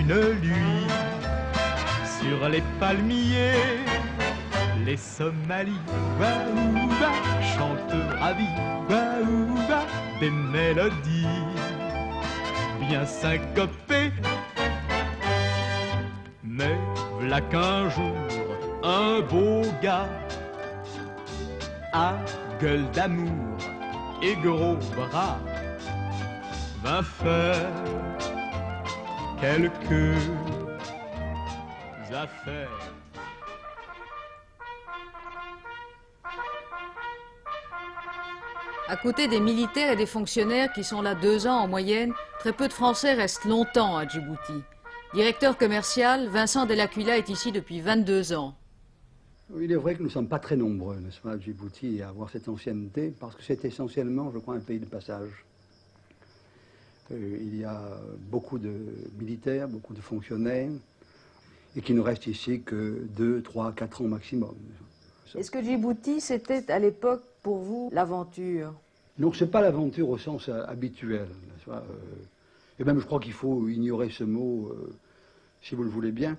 une nuit sur les palmiers. Les Somalis, waouba, chantent ravis, waouba, des mélodies bien syncopées. Mais v'là qu'un jour, un beau gars à gueule d'amour et gros bras va faire quelques affaires. À côté des militaires et des fonctionnaires qui sont là 2 ans en moyenne, très peu de Français restent longtemps à Djibouti. Directeur commercial, Vincent Dell'Aquila est ici depuis 22 ans. Il est vrai que nous ne sommes pas très nombreux, n'est-ce pas, à Djibouti, à avoir cette ancienneté, parce que c'est essentiellement, je crois, un pays de passage. Il y a beaucoup de militaires, beaucoup de fonctionnaires, et qu'il ne reste ici que 2, 3, 4 ans maximum. Est-ce que Djibouti, c'était à l'époque, pour vous, l'aventure? Non, ce n'est pas l'aventure au sens habituel, n'est-ce pas, et même je crois qu'il faut ignorer ce mot, si vous le voulez bien,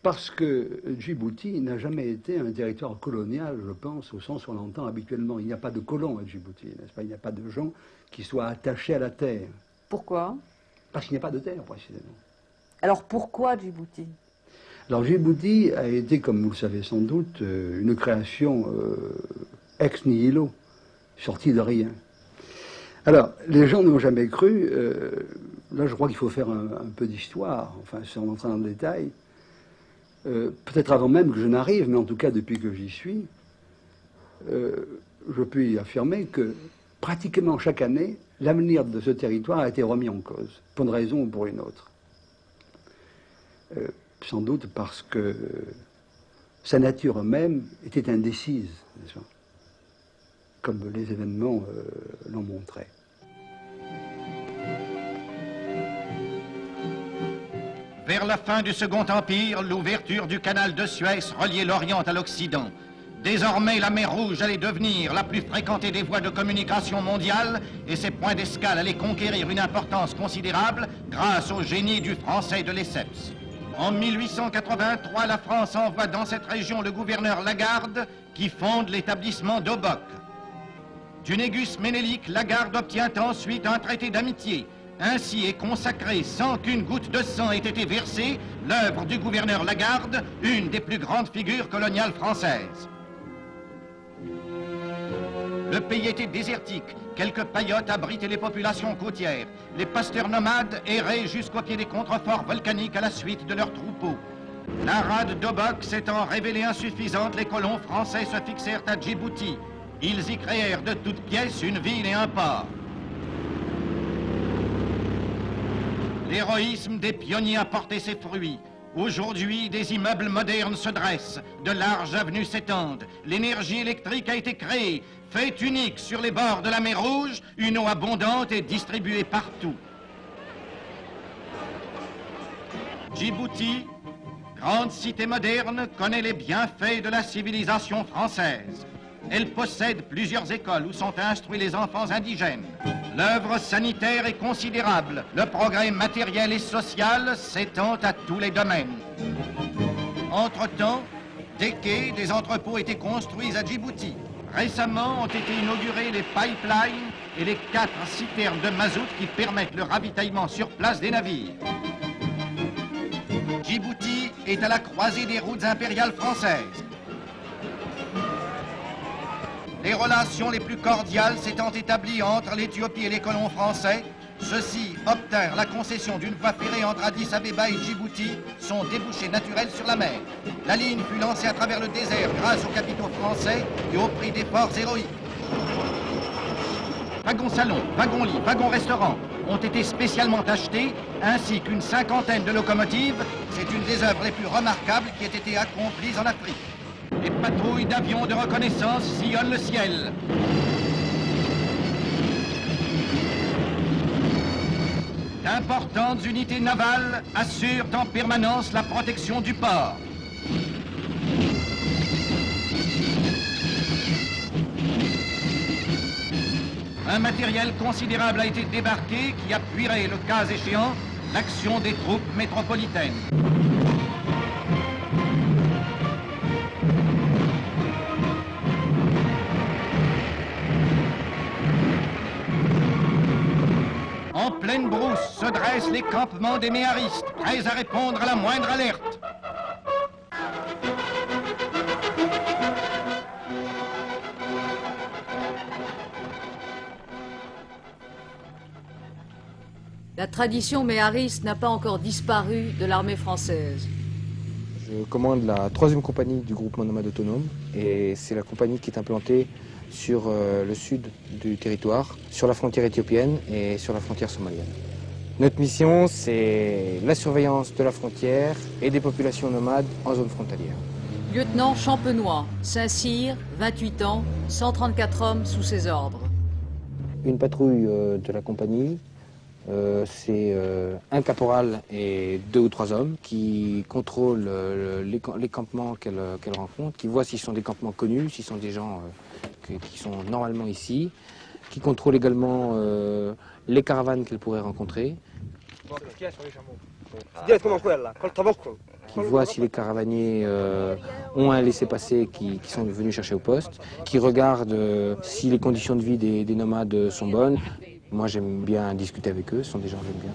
parce que Djibouti n'a jamais été un territoire colonial, je pense, au sens où on l'entend habituellement. Il n'y a pas de colons à Djibouti, n'est-ce pas? Il n'y a pas de gens qui soient attachés à la terre. Pourquoi? Parce qu'il n'y a pas de terre, précisément. Alors pourquoi Djibouti? Alors Djibouti a été, comme vous le savez sans doute, une création ex nihilo, sortie de rien. Alors, les gens n'ont jamais cru, là je crois qu'il faut faire un peu d'histoire, enfin sans entrer dans le détail, peut-être avant même que je n'arrive, mais en tout cas depuis que j'y suis, je peux y affirmer que pratiquement chaque année, l'avenir de ce territoire a été remis en cause, pour une raison ou pour une autre. Sans doute parce que sa nature même était indécise, n'est-ce pas, comme les événements l'ont montré. Vers la fin du Second Empire, l'ouverture du canal de Suez reliait l'Orient à l'Occident. Désormais, la mer Rouge allait devenir la plus fréquentée des voies de communication mondiale et ses points d'escale allaient conquérir une importance considérable grâce au génie du français de Lesseps. En 1883, la France envoie dans cette région le gouverneur Lagarde qui fonde l'établissement d'Obock. Du Négus Ménélique, Lagarde obtient ensuite un traité d'amitié. Ainsi est consacrée, sans qu'une goutte de sang ait été versée, l'œuvre du gouverneur Lagarde, une des plus grandes figures coloniales françaises. Le pays était désertique. Quelques paillotes abritaient les populations côtières. Les pasteurs nomades erraient jusqu'au pied des contreforts volcaniques à la suite de leurs troupeaux. La rade d'Obock s'étant révélée insuffisante, les colons français se fixèrent à Djibouti. Ils y créèrent de toutes pièces une ville et un port. L'héroïsme des pionniers a porté ses fruits. Aujourd'hui, des immeubles modernes se dressent, de larges avenues s'étendent, l'énergie électrique a été créée, fait unique sur les bords de la mer Rouge, une eau abondante est distribuée partout. Djibouti, grande cité moderne, connaît les bienfaits de la civilisation française. Elle possède plusieurs écoles où sont instruits les enfants indigènes. L'œuvre sanitaire est considérable. Le progrès matériel et social s'étend à tous les domaines. Entre-temps, des quais, des entrepôts étaient construits à Djibouti. Récemment ont été inaugurés les pipelines et les 4 citernes de mazout qui permettent le ravitaillement sur place des navires. Djibouti est à la croisée des routes impériales françaises. Les relations les plus cordiales s'étant établies entre l'Éthiopie et les colons français, ceux-ci obtinrent la concession d'une voie ferrée entre Addis Abeba et Djibouti, son débouché naturel sur la mer. La ligne fut lancée à travers le désert grâce aux capitaux français et au prix d'efforts héroïques. Wagons-salons, wagons-lits, wagons-restaurants ont été spécialement achetés, ainsi qu'une 50aine de locomotives. C'est une des œuvres les plus remarquables qui ait été accomplie en Afrique. Les patrouilles d'avions de reconnaissance sillonnent le ciel. D'importantes unités navales assurent en permanence la protection du port. Un matériel considérable a été débarqué qui appuierait, le cas échéant, l'action des troupes métropolitaines. En pleine brousse se dressent les campements des méharistes, prêts à répondre à la moindre alerte. La tradition méhariste n'a pas encore disparu de l'armée française. Je commande la 3e compagnie du groupement nomade autonome et c'est la compagnie qui est implantée sur le sud du territoire, sur la frontière éthiopienne et sur la frontière somalienne. Notre mission, c'est la surveillance de la frontière et des populations nomades en zone frontalière. Lieutenant Champenois, Saint-Cyr, 28 ans, 134 hommes sous ses ordres. Une patrouille de la compagnie, c'est un caporal et 2 ou 3 hommes qui contrôlent les campements qu'elle rencontre, qui voient s'ils sont des campements connus, s'ils sont des gens qui sont normalement ici, qui contrôlent également les caravanes qu'elle pourrait rencontrer, qui voient si les caravaniers ont un laissez-passer qui sont venus chercher au poste, qui regardent si les conditions de vie des nomades sont bonnes. Moi, j'aime bien discuter avec eux, ce sont des gens que j'aime bien.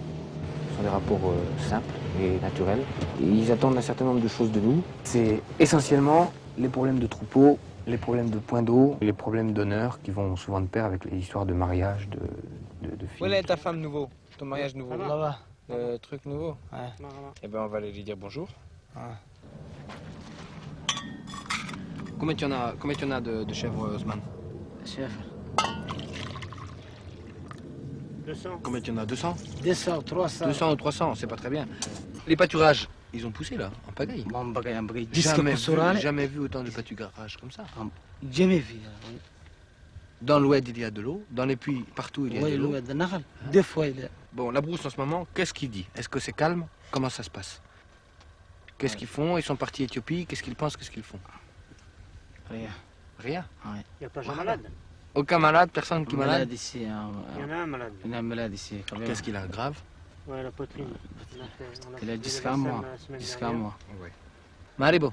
Ce sont des rapports simples et naturels. Et ils attendent un certain nombre de choses de nous. C'est essentiellement les problèmes de troupeau, les problèmes de points d'eau, les problèmes d'honneur qui vont souvent de pair avec les histoires de mariage, de filles. Où est ta femme nouveau? Ton mariage nouveau? Là-bas. Le truc nouveau? Ouais. Eh ben, on va aller lui dire bonjour. Ouais. Combien tu en as de chèvres, Osman? Chef, 200. Combien tu en as? 200? 200, 300. 200 ou 300, c'est pas très bien. Les pâturages, ils ont poussé là, en pagaille. Mon bagage en bris. Jamais vu autant de pâturages comme ça. Jamais vu. Dans l'oued, il y a de l'eau. Dans les puits, partout, il y a de l'eau. Oui, de Nahal. 2 fois, il y a. Bon, la brousse en ce moment, qu'est-ce qu'il dit? Est-ce que c'est calme? Comment ça se passe? Qu'est-ce qu'ils font? Ils sont partis Éthiopie, qu'est-ce qu'ils pensent? Qu'est-ce qu'ils font? Rien. Rien? Ouais. Il n'y a pas de malade. Aucun malade? Personne qui est malade? Ici. Il y en a un malade. Il y en a un malade ici. Qu'est-ce qu'il a? Grave? Ouais, la poitrine. Il a jusqu'à moi. Jusqu'à moi. Oui. Maribo.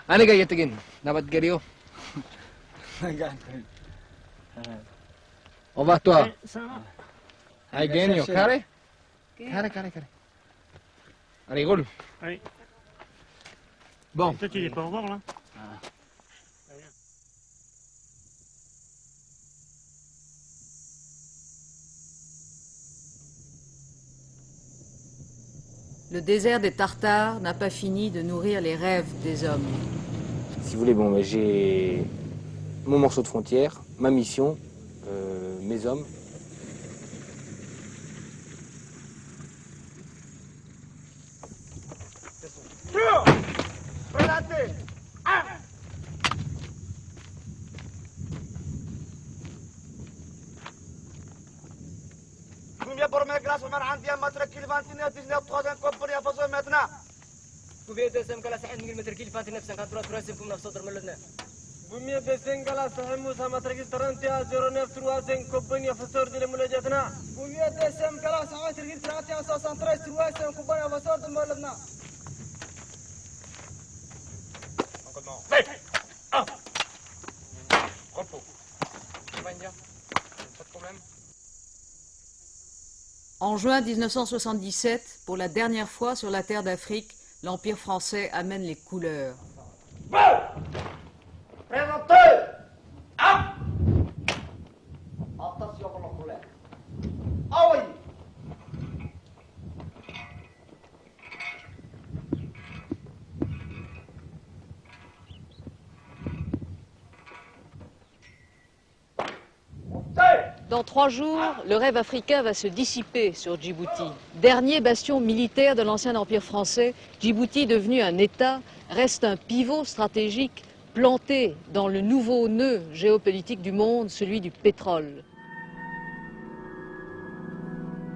Allez, gars, yatagin. Nabat gario. Au revoir, toi. Ça va. Allez, Genio. Carré? Carré. Allez, roule. Oui. Bon. Toi, tu dis pas au revoir, là? Le désert des Tartares n'a pas fini de nourrir les rêves des hommes. Si vous voulez, bon, j'ai mon morceau de frontière, ma mission, mes hommes. En juin 1977, pour la dernière fois sur la terre d'Afrique, l'Empire français amène les couleurs. Dans 3 jours, le rêve africain va se dissiper sur Djibouti. Dernier bastion militaire de l'ancien empire français, Djibouti, devenu un État, reste un pivot stratégique planté dans le nouveau nœud géopolitique du monde, celui du pétrole.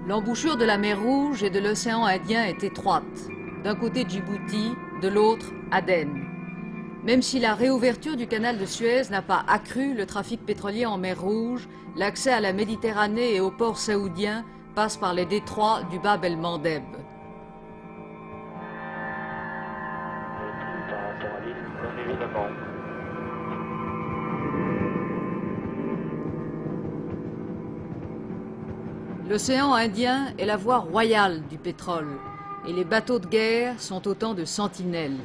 L'embouchure de la mer Rouge et de l'océan Indien est étroite. D'un côté Djibouti, de l'autre Aden. Même si la réouverture du canal de Suez n'a pas accru le trafic pétrolier en mer Rouge, l'accès à la Méditerranée et aux ports saoudiens passe par les détroits du Bab el-Mandeb. L'océan Indien est la voie royale du pétrole et les bateaux de guerre sont autant de sentinelles.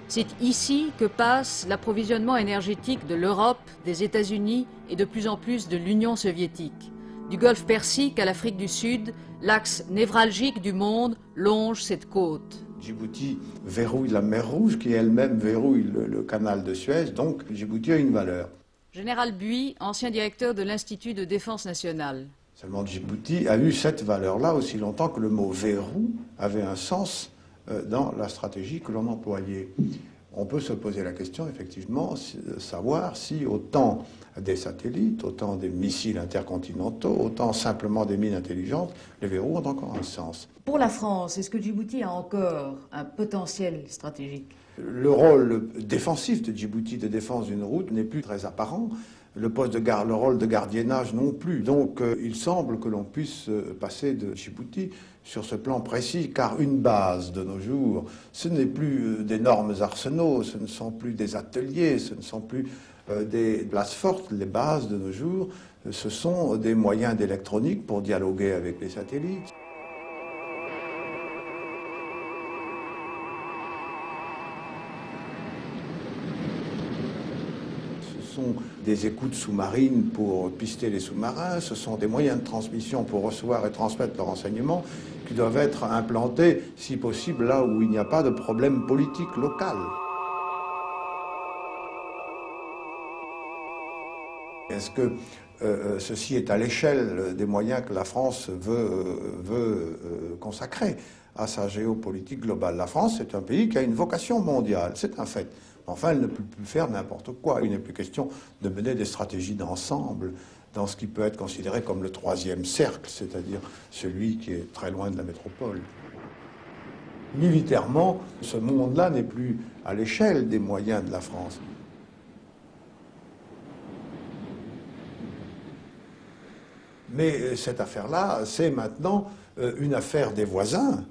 C'est ici que passe l'approvisionnement énergétique de l'Europe, des États-Unis et de plus en plus de l'Union soviétique. Du golfe Persique à l'Afrique du Sud, l'axe névralgique du monde longe cette côte. Djibouti verrouille la mer Rouge qui elle-même verrouille le canal de Suez, donc Djibouti a une valeur. Général Buis, ancien directeur de l'Institut de défense nationale. Seulement Djibouti a eu cette valeur-là aussi longtemps que le mot verrou avait un sens dans la stratégie que l'on employait. On peut se poser la question, effectivement, de savoir si autant des satellites, autant des missiles intercontinentaux, autant simplement des mines intelligentes, les verrous ont encore un sens. Pour la France, est-ce que Djibouti a encore un potentiel stratégique? Le rôle défensif de Djibouti, de défense d'une route, n'est plus très apparent. Le rôle de gardiennage non plus. Donc il semble que l'on puisse passer de Djibouti sur ce plan précis, car une base de nos jours, ce n'est plus d'énormes arsenaux, ce ne sont plus des ateliers, ce ne sont plus des places fortes. Les bases de nos jours, ce sont des moyens d'électronique pour dialoguer avec les satellites. Ce sont des écoutes sous-marines pour pister les sous-marins, ce sont des moyens de transmission pour recevoir et transmettre leurs renseignements qui doivent être implantés, si possible, là où il n'y a pas de problème politique local. Est-ce que ceci est à l'échelle des moyens que la France veut consacrer à sa géopolitique globale? La France, c'est un pays qui a une vocation mondiale, c'est un fait. Enfin, elle ne peut plus faire n'importe quoi. Il n'est plus question de mener des stratégies d'ensemble dans ce qui peut être considéré comme le troisième cercle, c'est-à-dire celui qui est très loin de la métropole. Militairement, ce monde-là n'est plus à l'échelle des moyens de la France. Mais cette affaire-là, c'est maintenant une affaire des voisins.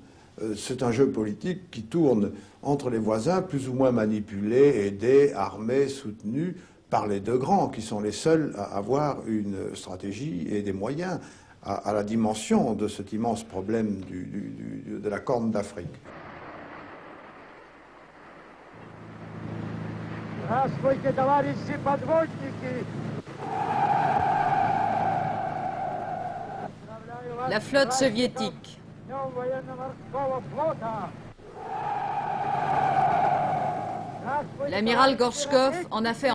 C'est un jeu politique qui tourne entre les voisins, plus ou moins manipulés, aidés, armés, soutenus par les deux grands, qui sont les seuls à avoir une stratégie et des moyens à la dimension de cet immense problème de la Corne d'Afrique. La flotte soviétique. L'amiral Gorchkov en a fait